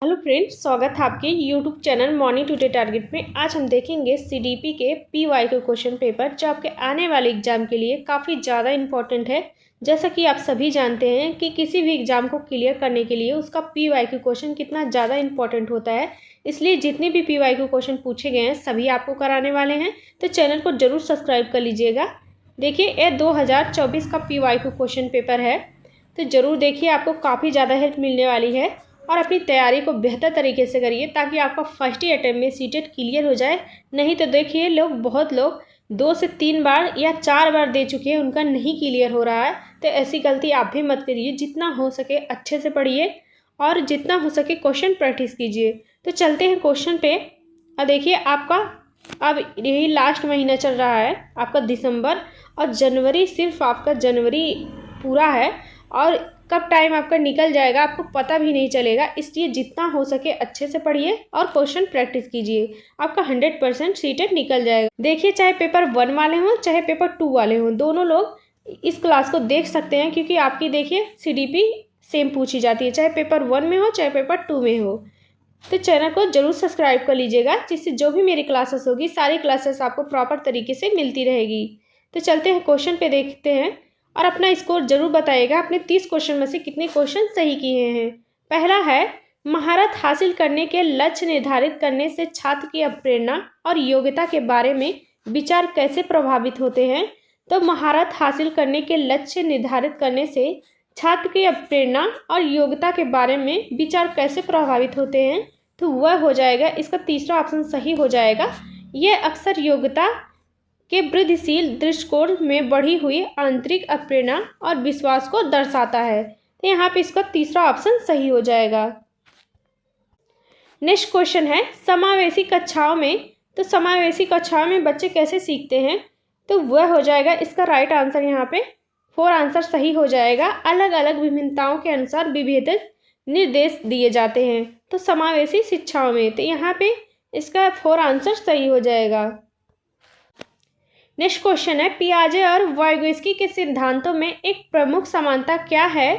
Hello friends, स्वागत है आपके YouTube channel morning today target में। आज हम देखेंगे सीडीपी के पीवाई के क्वेश्चन पेपर जो आपके आने वाले एग्जाम के लिए काफ़ी ज़्यादा इम्पोर्टेंट है। जैसा कि आप सभी जानते हैं कि किसी भी एग्जाम को क्लियर करने के लिए उसका पीवाई के क्वेश्चन कितना ज़्यादा इंपॉर्टेंट होता है, इसलिए जितने भी पीवाई के क्वेश्चन पूछे गए हैं सभी आपको कराने वाले हैं, तो चैनल को ज़रूर सब्सक्राइब कर लीजिएगा। देखिए, ये 2024 का पीवाई का क्वेश्चन पेपर है, तो ज़रूर देखिए, आपको काफ़ी ज़्यादा हेल्प मिलने वाली है और अपनी तैयारी को बेहतर तरीके से करिए ताकि आपका फर्स्ट ही अटैम्प्ट में सीटेट क्लियर हो जाए। नहीं तो देखिए, बहुत लोग 2 से 3 बार या 4 बार दे चुके हैं, उनका नहीं क्लियर हो रहा है। तो ऐसी गलती आप भी मत करिए, जितना हो सके अच्छे से पढ़िए और जितना हो सके क्वेश्चन प्रैक्टिस कीजिए। तो चलते हैं क्वेश्चन पे। अब देखिए, आपका अब यही लास्ट महीना चल रहा है, आपका दिसंबर, और जनवरी सिर्फ आपका जनवरी पूरा है और कब टाइम आपका निकल जाएगा आपको पता भी नहीं चलेगा। इसलिए जितना हो सके अच्छे से पढ़िए और क्वेश्चन प्रैक्टिस कीजिए, आपका 100% सीटेट निकल जाएगा। देखिए, चाहे पेपर 1 वाले हों चाहे पेपर 2 वाले हों, दोनों लोग इस क्लास को देख सकते हैं, क्योंकि आपकी देखिए सीडीपी सेम पूछी जाती है, चाहे पेपर 1 में हो चाहे पेपर 2 में हो। तो चैनल को जरूर सब्सक्राइब कर लीजिएगा, जिससे जो भी मेरी क्लासेस होगी सारी क्लासेस आपको प्रॉपर तरीके से मिलती रहेगी। तो चलते हैं क्वेश्चन पे, देखते हैं और अपना स्कोर जरूर बताइएगा, आपने 30 क्वेश्चन में से कितने क्वेश्चन सही किए हैं। पहला है, महारत हासिल करने के लक्ष्य निर्धारित करने से छात्र की प्रेरणा और योग्यता के बारे में विचार कैसे प्रभावित होते हैं। तो महारत हासिल करने के लक्ष्य निर्धारित करने से छात्र की प्रेरणा और योग्यता के बारे में विचार कैसे प्रभावित होते हैं, तो वह हो जाएगा, इसका तीसरा ऑप्शन सही हो जाएगा। यह अक्सर योग्यता के वृद्धिशील दृष्टिकोण में बढ़ी हुई आंतरिक प्रेरणा और विश्वास को दर्शाता है। तो यहाँ पे इसका तीसरा ऑप्शन सही हो जाएगा। नेक्स्ट क्वेश्चन है, समावेशी कक्षाओं में, तो समावेशी कक्षाओं में बच्चे कैसे सीखते हैं, तो वह हो जाएगा, इसका राइट आंसर यहाँ पे 4 आंसर सही हो जाएगा। अलग अलग विभिन्नताओं के अनुसार विभेदित निर्देश दिए जाते हैं तो समावेशी शिक्षाओं में, तो यहाँ पे इसका 4 आंसर सही हो जाएगा। नेक्स्ट क्वेश्चन है, पियाजे और वाइगोत्स्की के सिद्धांतों में एक प्रमुख समानता क्या है।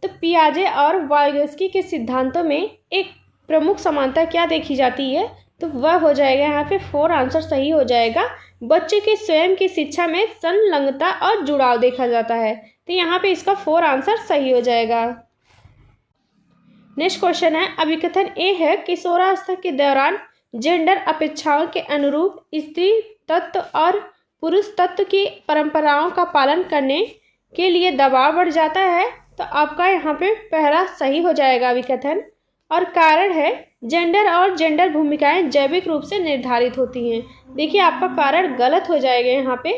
तो पियाजे और वाइगोत्स्की के सिद्धांतों में एक प्रमुख समानता क्या देखी जाती है, तो वह हो जाएगा, यहाँ पे 4 आंसर सही हो जाएगा। बच्चे के स्वयं की शिक्षा में संलग्नता और जुड़ाव देखा जाता है, तो यहाँ पे इसका 4 आंसर सही हो जाएगा। नेक्स्ट क्वेश्चन है, अभिकथन ए है, किशोरावस्था के दौरान जेंडर अपेक्षाओं के अनुरूप स्त्री तत्व और पुरुष तत्व की परंपराओं का पालन करने के लिए दबाव बढ़ जाता है। तो आपका यहाँ पे पहला सही हो जाएगा अभिकथन। और कारण है, जेंडर और जेंडर भूमिकाएं जैविक रूप से निर्धारित होती हैं। देखिए, आपका कारण गलत हो जाएगा यहाँ पे,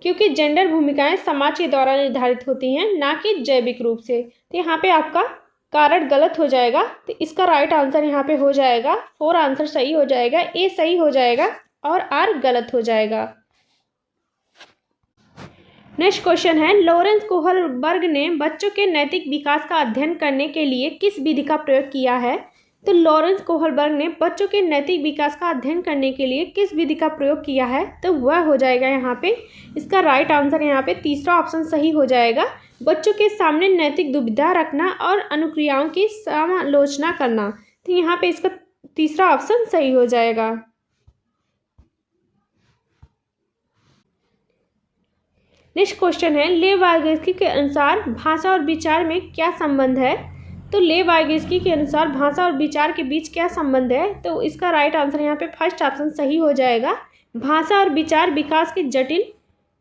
क्योंकि जेंडर भूमिकाएं समाज के द्वारा निर्धारित होती हैं, ना कि जैविक रूप से। तो यहाँ पे आपका कारण गलत हो जाएगा, तो इसका राइट आंसर यहाँ पे हो जाएगा 4 आंसर सही हो जाएगा। ए सही हो जाएगा और आर गलत हो जाएगा। नेक्स्ट क्वेश्चन है, लॉरेंस कोहलबर्ग ने बच्चों के नैतिक विकास का अध्ययन करने के लिए किस विधि का प्रयोग किया है। तो लॉरेंस कोहलबर्ग ने बच्चों के नैतिक विकास का अध्ययन करने के लिए किस विधि का प्रयोग किया है, तो वह हो जाएगा यहाँ पे, इसका राइट आंसर यहाँ पे तीसरा ऑप्शन सही हो जाएगा। बच्चों के सामने नैतिक दुविधा रखना और अनुक्रियाओं की समालोचना करना, तो यहाँ पे इसका तीसरा ऑप्शन सही हो जाएगा। नेक्स्ट क्वेश्चन है, ले वाइगोत्स्की के अनुसार भाषा और विचार में क्या संबंध है। तो ले वाइगोत्स्की के अनुसार भाषा और विचार के बीच क्या संबंध है, तो इसका राइट आंसर यहाँ पे फर्स्ट ऑप्शन सही हो जाएगा। भाषा और विचार विकास की जटिल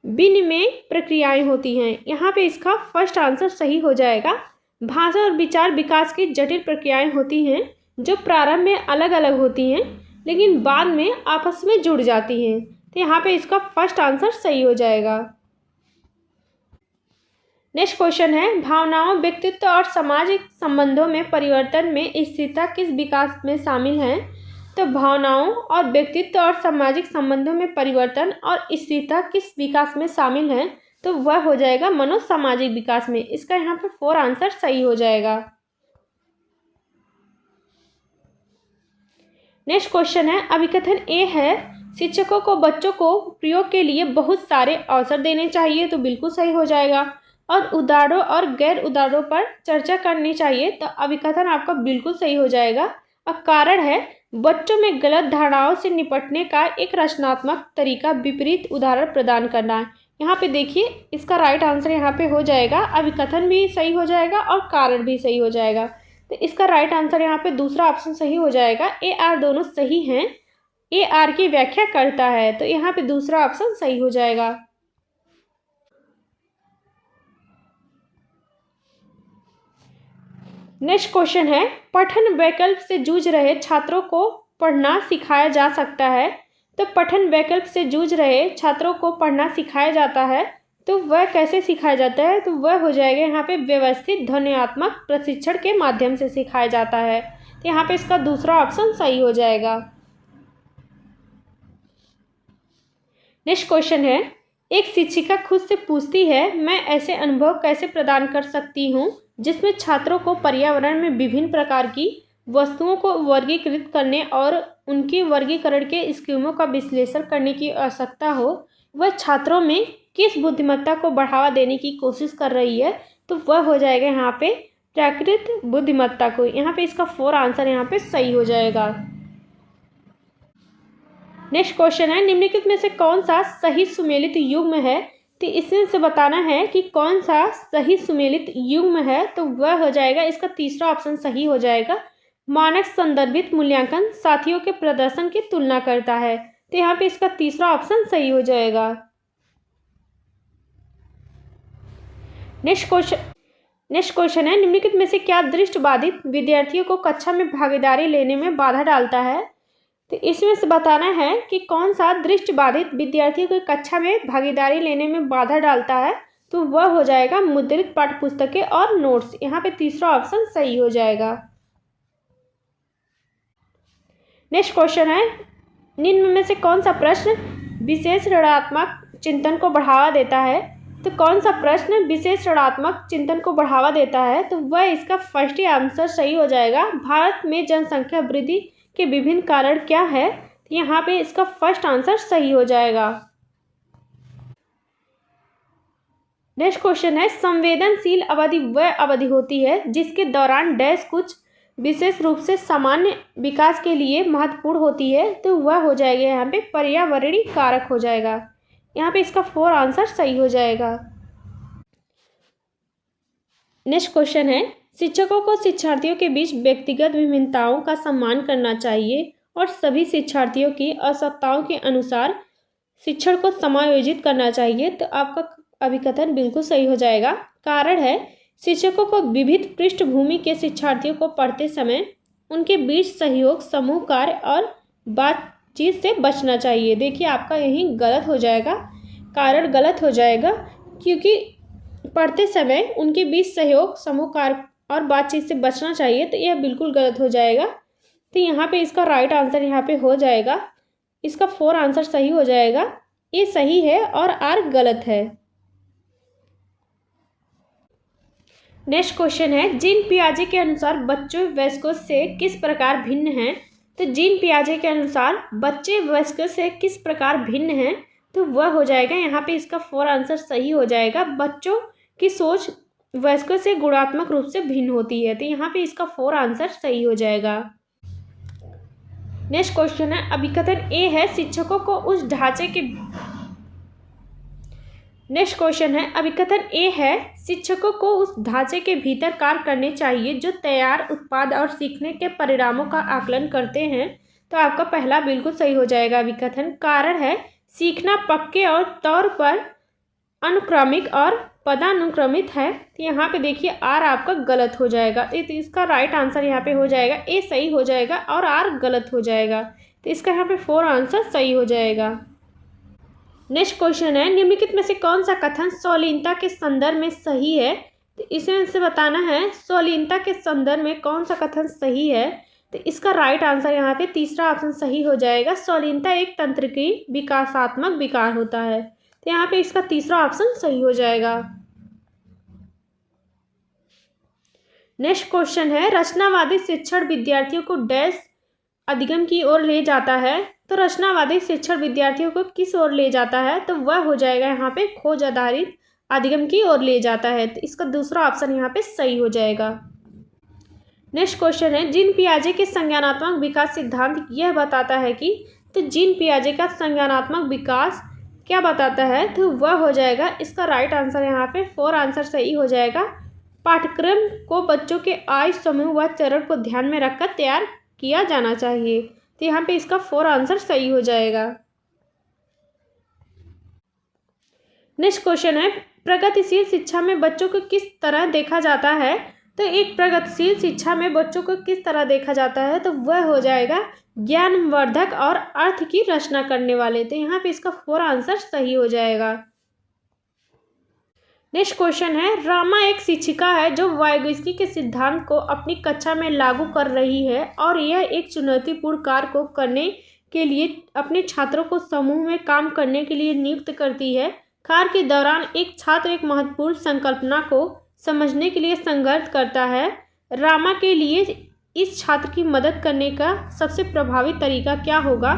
विनिमय प्रक्रियाएं होती हैं, यहाँ पे इसका फर्स्ट आंसर सही हो जाएगा। भाषा और विचार विकास की जटिल प्रक्रियाएं होती हैं जो प्रारंभ में अलग अलग होती हैं लेकिन बाद में आपस में जुड़ जाती हैं, तो यहाँ पे इसका फर्स्ट आंसर सही हो जाएगा। नेक्स्ट क्वेश्चन है, भावनाओं, व्यक्तित्व और सामाजिक संबंधों में परिवर्तन में स्थिरता किस विकास में शामिल है। तो भावनाओं और व्यक्तित्व और सामाजिक संबंधों में परिवर्तन और स्थिरता किस विकास में शामिल है, तो वह हो जाएगा मनोसामाजिक विकास में। इसका यहाँ पर 4 आंसर सही हो जाएगा। नेक्स्ट क्वेश्चन है, अभिकथन ए है, शिक्षकों को बच्चों को प्रयोग के लिए बहुत सारे अवसर देने चाहिए, तो बिल्कुल सही हो जाएगा। और उदाहरणों और गैर उदाहरणों पर चर्चा करनी चाहिए, तो अभिकथन आपका बिल्कुल सही हो जाएगा। और कारण है बच्चों में गलत धारणाओं से निपटने का एक रचनात्मक तरीका विपरीत उदाहरण प्रदान करना है। यहाँ पे देखिए इसका राइट आंसर यहाँ पे हो जाएगा, अभिकथन भी सही हो जाएगा और कारण भी सही हो जाएगा। तो इसका राइट आंसर यहाँ पे दूसरा ऑप्शन सही हो जाएगा। ए आर दोनों सही हैं, ए आर की व्याख्या करता है, तो यहाँ पे दूसरा ऑप्शन सही हो जाएगा। नेक्स्ट क्वेश्चन है, पठन वैकल्प से जूझ रहे छात्रों को पढ़ना सिखाया जा सकता है। तो पठन वैकल्प से जूझ रहे छात्रों को पढ़ना सिखाया जाता है, तो वह कैसे सिखाया जाता है? तो वह हो जाएगा यहाँ पे व्यवस्थित ध्वन्यात्मक प्रशिक्षण के माध्यम से सिखाया जाता है। तो यहाँ पे इसका दूसरा ऑप्शन सही हो जाएगा। नेक्स्ट क्वेश्चन है, एक शिक्षिका खुद से पूछती है, मैं ऐसे अनुभव कैसे प्रदान कर सकती हूँ जिसमें छात्रों को पर्यावरण में विभिन्न प्रकार की वस्तुओं को वर्गीकृत करने और उनके वर्गीकरण के स्कीमों का विश्लेषण करने की आवश्यकता हो। वह छात्रों में किस बुद्धिमत्ता को बढ़ावा देने की कोशिश कर रही है? तो वह हो जाएगा यहाँ पे प्राकृत बुद्धिमत्ता को। यहाँ पे इसका 4 आंसर यहाँ पे सही हो जाएगा। नेक्स्ट क्वेश्चन है, निम्नलिखित में से कौन सा सही सुमेलित युग्म है? तो इसमें से बताना है कि कौन सा सही सुमेलित युग्म है। तो वह हो जाएगा, इसका तीसरा ऑप्शन सही हो जाएगा। मानक संदर्भित मूल्यांकन साथियों के प्रदर्शन की तुलना करता है। तो यहाँ पे इसका तीसरा ऑप्शन सही हो जाएगा। नेक्स्ट क्वेश्चन है, निम्नलिखित में से क्या दृष्टिबाधित विद्यार्थियों को कक्षा में भागीदारी लेने में बाधा डालता है? तो इसमें से बताना है कि कौन सा दृष्टिबाधित विद्यार्थियों को कक्षा में भागीदारी लेने में बाधा डालता है। तो वह हो जाएगा मुद्रित पाठ्यपुस्तकें और नोट्स। यहाँ पे तीसरा ऑप्शन सही हो जाएगा। नेक्स्ट क्वेश्चन है, निम्न में से कौन सा प्रश्न विशेष ऋणात्मक चिंतन को बढ़ावा देता है? तो कौन सा प्रश्न विशेष ऋणात्मक चिंतन को बढ़ावा देता है? तो वह इसका फर्स्ट ही आंसर सही हो जाएगा। भारत में जनसंख्या वृद्धि के विभिन्न कारण क्या है? तो यहाँ पे इसका फर्स्ट आंसर सही हो जाएगा। नेक्स्ट क्वेश्चन है, संवेदनशील अवधि वह अवधि होती है जिसके दौरान डैश कुछ विशेष रूप से सामान्य विकास के लिए महत्वपूर्ण होती है। तो वह हो जाएगा यहाँ पे पर्यावरणीय कारक हो जाएगा। यहाँ पे इसका 4 आंसर सही हो जाएगा। नेक्स्ट क्वेश्चन है, शिक्षकों को शिक्षार्थियों के बीच व्यक्तिगत विभिन्नताओं का सम्मान करना चाहिए और सभी शिक्षार्थियों की आवश्यकताओं के अनुसार शिक्षण को समायोजित करना चाहिए। तो आपका अभिकथन बिल्कुल सही हो जाएगा। कारण है, शिक्षकों को विविध पृष्ठभूमि के शिक्षार्थियों को पढ़ते समय उनके बीच सहयोग, समूह कार्य और बातचीत से बचना चाहिए। देखिए आपका यहीं गलत हो जाएगा, कारण गलत हो जाएगा, क्योंकि पढ़ते समय उनके बीच सहयोग, समूह कार्य और बातचीत से बचना चाहिए। तो यह बिल्कुल गलत हो जाएगा। तो यहाँ पे इसका राइट आंसर यहाँ पे हो जाएगा। इसका 4 आंसर सही हो जाएगा। ए सही है और आर गलत है। नेक्स्ट क्वेश्चन है, जीन पियाजे के अनुसार बच्चों वयस्कों से किस प्रकार भिन्न हैं? तो जीन पियाजे के अनुसार बच्चे वयस्कों से किस प्रकार भिन्न हैं? तो वह हो जाएगा यहाँ पे इसका 4 आंसर सही हो जाएगा। बच्चों की सोच वयस्कों से गुणात्मक रूप से भिन्न होती है। तो यहाँ पे इसका 4 आंसर सही हो जाएगा। नेक्स्ट क्वेश्चन है, अभिकथन ए है शिक्षकों को उस ढांचे के नेक्स्ट क्वेश्चन है, अभिकथन ए है शिक्षकों को उस ढांचे के भीतर कार्य करने चाहिए जो तैयार उत्पाद और सीखने के परिणामों का आकलन करते हैं। तो आपका पहला बिल्कुल सही हो जाएगा अभिकथन। कारण है, सीखना पक्के और तौर पर अनुक्रमिक और पदानुक्रमित है। तो यहाँ पे देखिए आर आपका गलत हो जाएगा। तो इसका राइट आंसर यहाँ पे हो जाएगा। ए सही हो जाएगा और आर गलत हो जाएगा। तो इसका यहाँ पे 4 आंसर सही हो जाएगा। नेक्स्ट क्वेश्चन है, निम्नलिखित में से कौन सा कथन स्वलीनता के संदर्भ में सही है? तो इसमें से बताना है स्वलीनता के संदर्भ में कौन सा कथन सही है। तो इसका राइट आंसर यहाँ पे तीसरा ऑप्शन सही हो जाएगा। स्वलीनता एक तंत्रिकी विकासात्मक विकार होता है। तो यहाँ पे इसका तीसरा ऑप्शन सही हो जाएगा। नेक्स्ट क्वेश्चन है, रचनावादी शिक्षण विद्यार्थियों को डैश अधिगम की ओर ले जाता है। तो रचनावादी शिक्षण विद्यार्थियों को किस ओर ले जाता है? तो वह हो जाएगा यहाँ पे खोज आधारित अधिगम की ओर ले जाता है। तो इसका दूसरा ऑप्शन यहाँ पे सही हो जाएगा। नेक्स्ट क्वेश्चन है, जीन पियाजे के संज्ञानात्मक विकास सिद्धांत यह बताता है कि, तो जीन पियाजे का संज्ञानात्मक विकास क्या बताता है, तो वह हो जाएगा, इसका राइट आंसर यहाँ पे 4 आंसर सही हो जाएगा। पाठ्यक्रम को बच्चों के आयु समूह व चरण को ध्यान में रखकर तैयार किया जाना चाहिए, तो यहाँ पे इसका 4 आंसर सही हो जाएगा। नेक्स्ट क्वेश्चन है, प्रगतिशील शिक्षा में बच्चों को किस तरह देखा जाता है, तो एक प्रगतिशील शिक्षा में बच्चों को किस तरह देखा जाता है, तो वह हो जाएगा ज्ञानवर्धक और अर्थ की रचना करने वाले, तो यहाँ पे इसका 4 आंसर सही हो जाएगा। नेक्स्ट क्वेश्चन है, रामा एक शिक्षिका है जो वाइगोत्स्की के सिद्धांत को अपनी कक्षा में लागू कर रही है और यह एक चुनौतीपूर्ण कार्य को करने के लिए अपने छात्रों को समूह में काम करने के लिए नियुक्त करती है। कार्य के दौरान एक छात्र एक महत्वपूर्ण संकल्पना को समझने के लिए संघर्ष करता है। रामा के लिए इस छात्र की मदद करने का सबसे प्रभावी तरीका क्या होगा,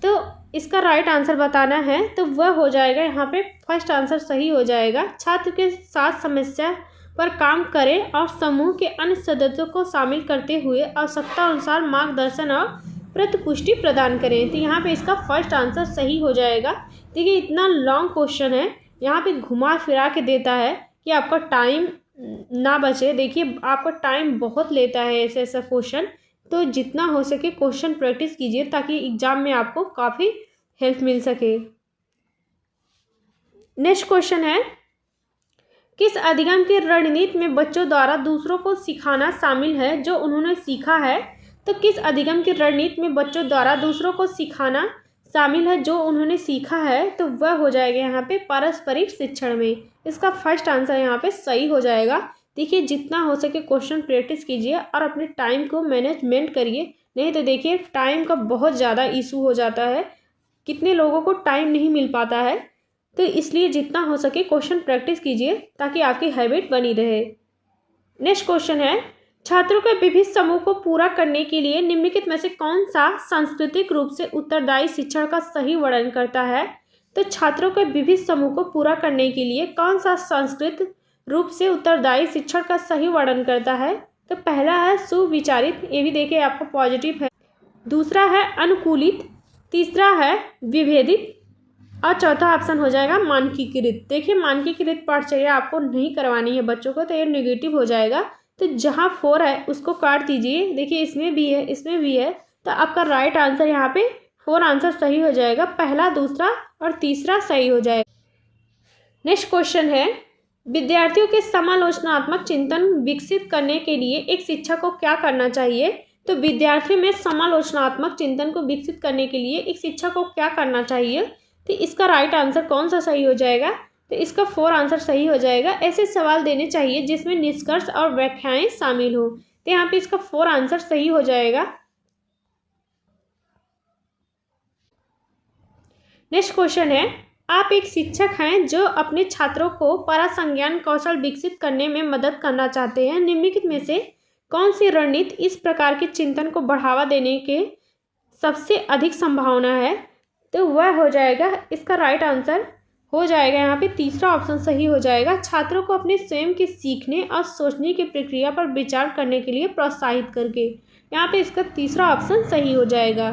तो इसका राइट आंसर बताना है, तो वह हो जाएगा यहाँ पे फर्स्ट आंसर सही हो जाएगा। छात्र के साथ समस्या पर काम करें और समूह के अन्य सदस्यों को शामिल करते हुए आवश्यकता अनुसार मार्गदर्शन और प्रतिपुष्टि प्रदान करें, तो यहाँ पे इसका फर्स्ट आंसर सही हो जाएगा। देखिए इतना लॉन्ग क्वेश्चन है, यहाँ पे घुमा फिरा के देता है कि आपका टाइम ना बचे। देखिए आपका टाइम बहुत लेता है ऐसे ऐसा क्वेश्चन, तो जितना हो सके क्वेश्चन प्रैक्टिस कीजिए ताकि एग्जाम में आपको काफ़ी हेल्प मिल सके। नेक्स्ट क्वेश्चन है, किस अधिगम की रणनीति में बच्चों द्वारा दूसरों को सिखाना शामिल है जो उन्होंने सीखा है, तो किस अधिगम की रणनीति में बच्चों द्वारा दूसरों को सिखाना शामिल है जो उन्होंने सीखा है, तो वह हो जाएगा यहाँ पे पारस्परिक शिक्षण में। इसका फर्स्ट आंसर यहाँ पे सही हो जाएगा। देखिए जितना हो सके क्वेश्चन प्रैक्टिस कीजिए और अपने टाइम को मैनेजमेंट करिए, नहीं तो देखिए टाइम का बहुत ज़्यादा इशू हो जाता है, कितने लोगों को टाइम नहीं मिल पाता है, तो इसलिए जितना हो सके क्वेश्चन प्रैक्टिस कीजिए ताकि आपकी हैबिट बनी रहे। नेक्स्ट क्वेश्चन है, छात्रों के विभिन्न समूह को पूरा करने के लिए निम्नलिखित में से कौन सा सांस्कृतिक रूप से उत्तरदायी शिक्षण का सही वर्णन करता है, तो छात्रों के विभिन्न समूह को पूरा करने के लिए कौन सा सांस्कृतिक रूप से उत्तरदायी शिक्षण का सही वर्णन करता है, तो पहला है सुविचारित, ये भी देखिए आपको पॉजिटिव है, दूसरा है अनुकूलित, तीसरा है विभेदित और चौथा ऑप्शन हो जाएगा मानकीकृत। देखिए मानकीकृत पाठचर्या आपको नहीं करवानी है बच्चों को, तो ये नेगेटिव हो जाएगा, तो जहाँ 4 है उसको काट दीजिए। देखिए इसमें भी है इसमें भी है, तो आपका राइट आंसर यहाँ पे 4 आंसर सही हो जाएगा, पहला दूसरा और तीसरा सही हो जाएगा। नेक्स्ट क्वेश्चन है, विद्यार्थियों के समालोचनात्मक चिंतन विकसित करने के लिए एक शिक्षक को क्या करना चाहिए, तो विद्यार्थियों में समालोचनात्मक चिंतन को विकसित करने के लिए एक शिक्षक को क्या करना चाहिए, तो इसका राइट आंसर कौन सा सही हो जाएगा, तो इसका 4 आंसर सही हो जाएगा। ऐसे सवाल देने चाहिए जिसमें निष्कर्ष और व्याख्याएं शामिल हो, तो यहाँ पे इसका 4 आंसर सही हो जाएगा। नेक्स्ट क्वेश्चन है, आप एक शिक्षक हैं जो अपने छात्रों को परासंज्ञान कौशल विकसित करने में मदद करना चाहते हैं। निम्नलिखित में से कौन सी रणनीति इस प्रकार के चिंतन को बढ़ावा देने के सबसे अधिक संभावना है, तो वह हो जाएगा, इसका राइट आंसर हो जाएगा यहाँ पे तीसरा ऑप्शन सही हो जाएगा। छात्रों को अपने स्वयं के सीखने और सोचने की प्रक्रिया पर विचार करने के लिए प्रोत्साहित करके, यहाँ पे इसका तीसरा ऑप्शन सही हो जाएगा।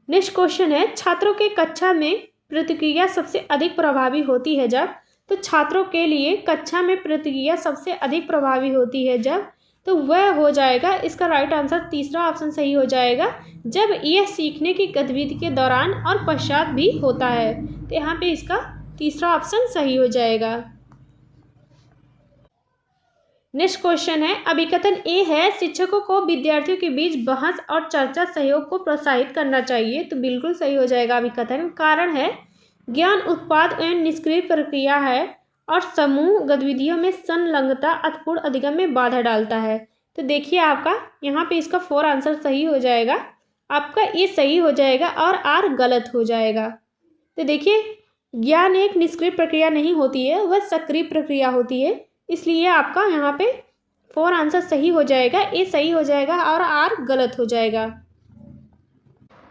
नेक्स्ट क्वेश्चन है, छात्रों के कक्षा में प्रतिक्रिया सबसे अधिक प्रभावी होती है जब, तो छात्रों के लिए कक्षा में प्रतिक्रिया सबसे अधिक प्रभावी होती है जब, तो वह हो जाएगा, इसका राइट आंसर तीसरा ऑप्शन सही हो जाएगा, जब यह सीखने की गतिविधि के दौरान और पश्चात भी होता है, तो यहाँ पे इसका तीसरा ऑप्शन सही हो जाएगा। नेक्स्ट क्वेश्चन है, अभिकथन ए है, शिक्षकों को विद्यार्थियों के बीच बहस और चर्चा सहयोग को प्रोत्साहित करना चाहिए, तो बिल्कुल सही हो जाएगा अभिकथन। कारण है, ज्ञान उत्पाद एवं निष्क्रिय प्रक्रिया है और समूह गतिविधियों में संलग्नता अर्थपूर्ण अधिगम में बाधा डालता है, तो देखिए आपका यहाँ पे इसका 4 आंसर सही हो जाएगा, आपका ये सही हो जाएगा और आर गलत हो जाएगा। तो देखिए ज्ञान एक निष्क्रिय प्रक्रिया नहीं होती है, वह सक्रिय प्रक्रिया होती है, इसलिए आपका यहाँ पे 4 आंसर सही हो जाएगा, ए सही हो जाएगा और आर गलत हो जाएगा।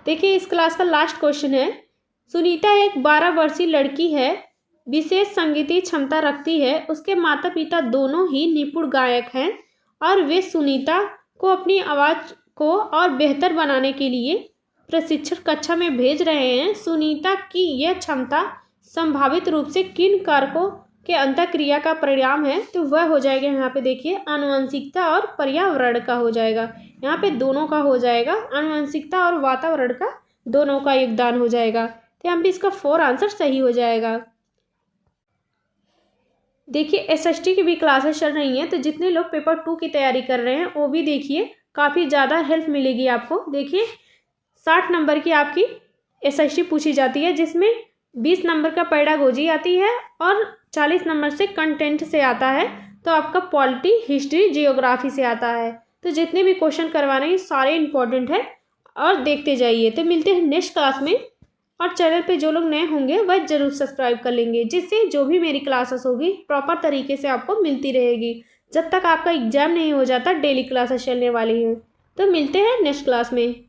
देखिए इस क्लास का लास्ट क्वेश्चन है, सुनीता एक 12 वर्षीय लड़की है विशेष संगीतीय क्षमता रखती है। उसके माता पिता दोनों ही निपुण गायक हैं और वे सुनीता को अपनी आवाज़ को और बेहतर बनाने के लिए प्रशिक्षण कक्षा में भेज रहे हैं। सुनीता की यह क्षमता संभावित रूप से किन कारकों के अंतःक्रिया का परिणाम है? तो वह हो जाएगा यहाँ पे देखिए आनुवंशिकता और पर्यावरण का हो जाएगा। यहाँ पे दोनों का हो जाएगा, आनुवंशिकता और वातावरण का दोनों का योगदान हो जाएगा। तो यहाँ पे इसका 4 आंसर सही हो जाएगा। देखिए एसएसटी की भी क्लासेस चल रही हैं, तो जितने लोग पेपर 2 की तैयारी कर रहे हैं वो भी देखिए, काफ़ी ज़्यादा हेल्प मिलेगी आपको। देखिए 60 नंबर की आपकी एसएसटी पूछी जाती है, जिसमें 20 नंबर का पेडागोजी आती है और 40 नंबर से कंटेंट से आता है। तो आपका पॉलिटी, हिस्ट्री, जियोग्राफी से आता है। तो जितने भी क्वेश्चन करवाने हैं सारे इंपॉर्टेंट है और देखते जाइए। तो मिलते हैं नेक्स्ट क्लास में, और चैनल पे जो लोग नए होंगे वह ज़रूर सब्सक्राइब कर लेंगे, जिससे जो भी मेरी क्लासेस होगी प्रॉपर तरीके से आपको मिलती रहेगी। जब तक आपका एग्जाम नहीं हो जाता डेली क्लासेस चलने वाली हैं। तो मिलते हैं नेक्स्ट क्लास में।